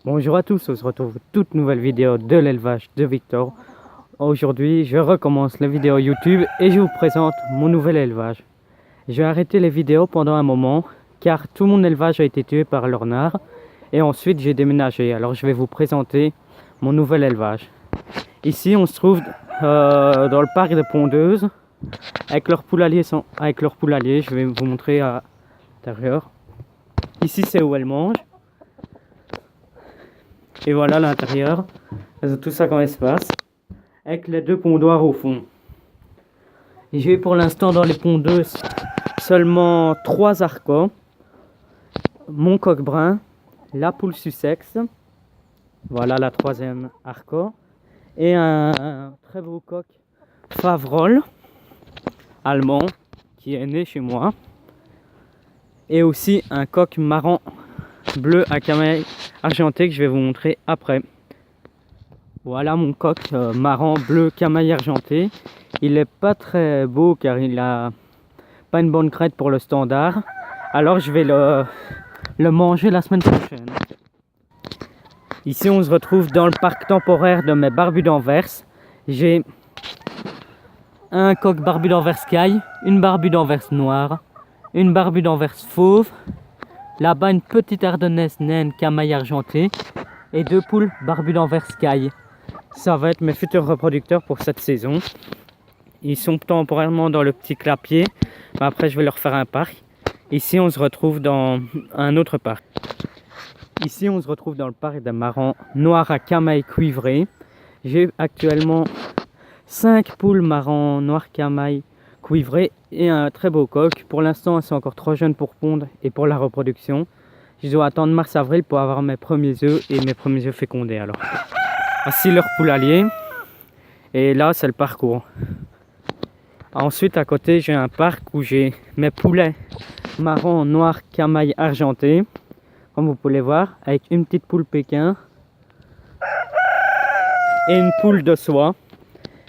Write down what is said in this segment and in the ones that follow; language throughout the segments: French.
Bonjour à tous, on se retrouve pour toute nouvelle vidéo de l'élevage de Victor. Aujourd'hui, je recommence la vidéo YouTube et je vous présente mon nouvel élevage. Je vais arrêter les vidéos pendant un moment car tout mon élevage a été tué par le renard et ensuite j'ai déménagé. Alors je vais vous présenter mon nouvel élevage. Ici, on se trouve dans le parc de Pondeuses avec leur poulailler. Je vais vous montrer à l'intérieur. Ici, c'est où elles mangent. Et voilà l'intérieur, tout ça comme espace, avec les deux pondoirs au fond. J'ai pour l'instant dans les pondeuses seulement 3 arcos, mon coq brun, la poule Sussex, voilà la 3e arco, et un très beau coq Favrol allemand qui est né chez moi, et aussi un coq marron bleu à camaille argenté que je vais vous montrer après. Voilà mon coq marron bleu camaille argenté. Il est pas très beau car il a pas une bonne crête pour le standard. Alors je vais le manger la semaine prochaine. Ici on se retrouve dans le parc temporaire de mes barbus d'Anvers. J'ai un coq barbu d'Anvers caille, une barbue d'Anvers noire, une barbue d'Anvers fauve. Là-bas, une petite ardennaise naine camaille argentée et 2 poules barbues d'Anvers caille. Ça va être mes futurs reproducteurs pour cette saison. Ils sont temporairement dans le petit clapier. Mais après, je vais leur faire un parc. Ici, on se retrouve dans un autre parc. Ici, on se retrouve dans le parc des marrons noirs à camaille cuivrée. J'ai actuellement 5 poules marrons noirs camaille cuivré et un très beau coq. Pour l'instant, c'est encore trop jeune pour pondre et pour la reproduction. Je dois attendre mars-avril pour avoir mes premiers œufs et mes premiers œufs fécondés. Alors, voici leur poulailler. Et là, c'est le parcours. Ensuite, à côté, j'ai un parc où j'ai mes poulets marron, noir, camaille argenté. Comme vous pouvez voir, avec une petite poule Pékin et une poule de soie.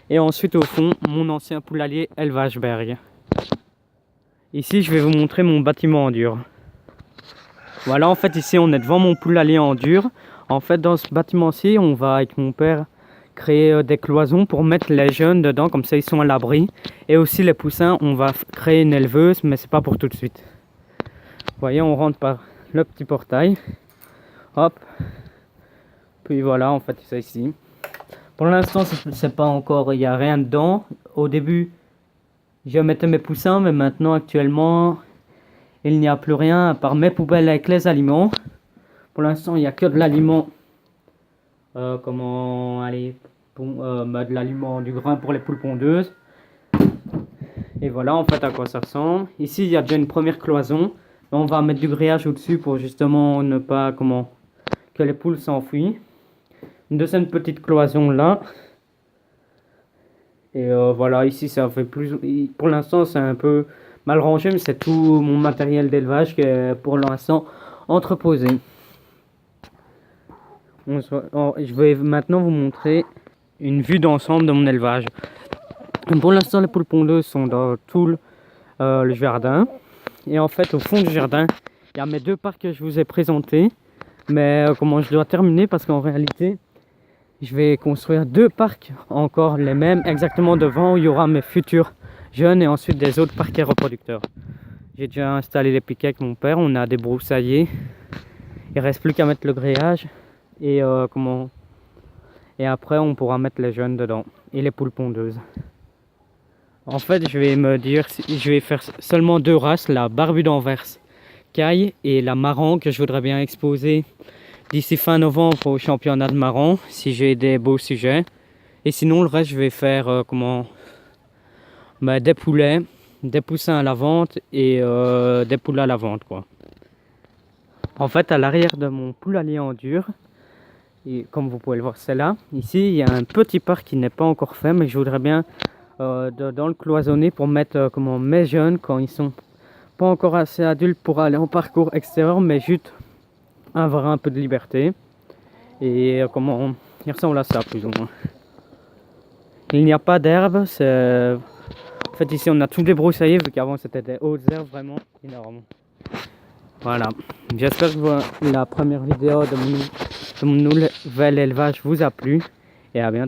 Et ensuite au fond, mon ancien poulailler Elvageberg. Ici, je vais vous montrer mon bâtiment en dur. Voilà, en fait, ici, on est devant mon poulailler en dur. En fait, dans ce bâtiment-ci, on va, avec mon père, créer des cloisons pour mettre les jeunes dedans. Comme ça, ils sont à l'abri. Et aussi, les poussins, on va créer une éleveuse, mais c'est pas pour tout de suite. Vous voyez, on rentre par le petit portail. Hop. Puis voilà, en fait, c'est ici. Pour l'instant, c'est pas encore, il n'y a rien dedans. Au début, je mettais mes poussins, mais maintenant, actuellement, il n'y a plus rien à part mes poubelles avec les aliments. Pour l'instant, il n'y a que de l'aliment. De l'aliment du grain pour les poules pondeuses. Et voilà, en fait, à quoi ça ressemble. Ici, il y a déjà une première cloison. On va mettre du grillage au-dessus pour justement ne pas, que les poules s'enfuient. Une deuxième petite cloison là. Et voilà, ici ça fait plus. Pour l'instant, c'est un peu mal rangé, mais c'est tout mon matériel d'élevage qui est pour l'instant entreposé. Je vais maintenant vous montrer une vue d'ensemble de mon élevage. Pour l'instant, les poules pondeuses sont dans tout le jardin. Et en fait, au fond du jardin, il y a mes 2 parcs que je vous ai présentés. Mais comment je dois terminer parce qu'en réalité, je vais construire 2 parcs, encore les mêmes, exactement devant où il y aura mes futurs jeunes et ensuite des autres parquets reproducteurs. J'ai déjà installé les piquets avec mon père, on a débroussaillé. Il reste plus qu'à mettre le grillage et et après on pourra mettre les jeunes dedans et les poules pondeuses. En fait, je vais me dire si je vais faire seulement 2 races, la barbue d'Anvers caille et la marron que je voudrais bien exposer d'ici fin novembre au championnat de marron, si j'ai des beaux sujets. Et sinon, le reste, je vais faire des poulets, des poussins à la vente et des poules à la vente, quoi. En fait, à l'arrière de mon poulailler en dur, et comme vous pouvez le voir, c'est là. Ici, il y a un petit parc qui n'est pas encore fait, mais je voudrais bien dans le cloisonner pour mettre mes jeunes quand ils sont pas encore assez adultes pour aller en parcours extérieur, mais juste avoir un peu de liberté. Et il ressemble à ça plus ou moins. Il n'y a pas d'herbe, en fait ici on a tout débroussaillé vu qu'avant c'était des hautes herbes vraiment énormes. Voilà, j'espère que la première vidéo de mon ce nouvel élevage vous a plu et à bientôt.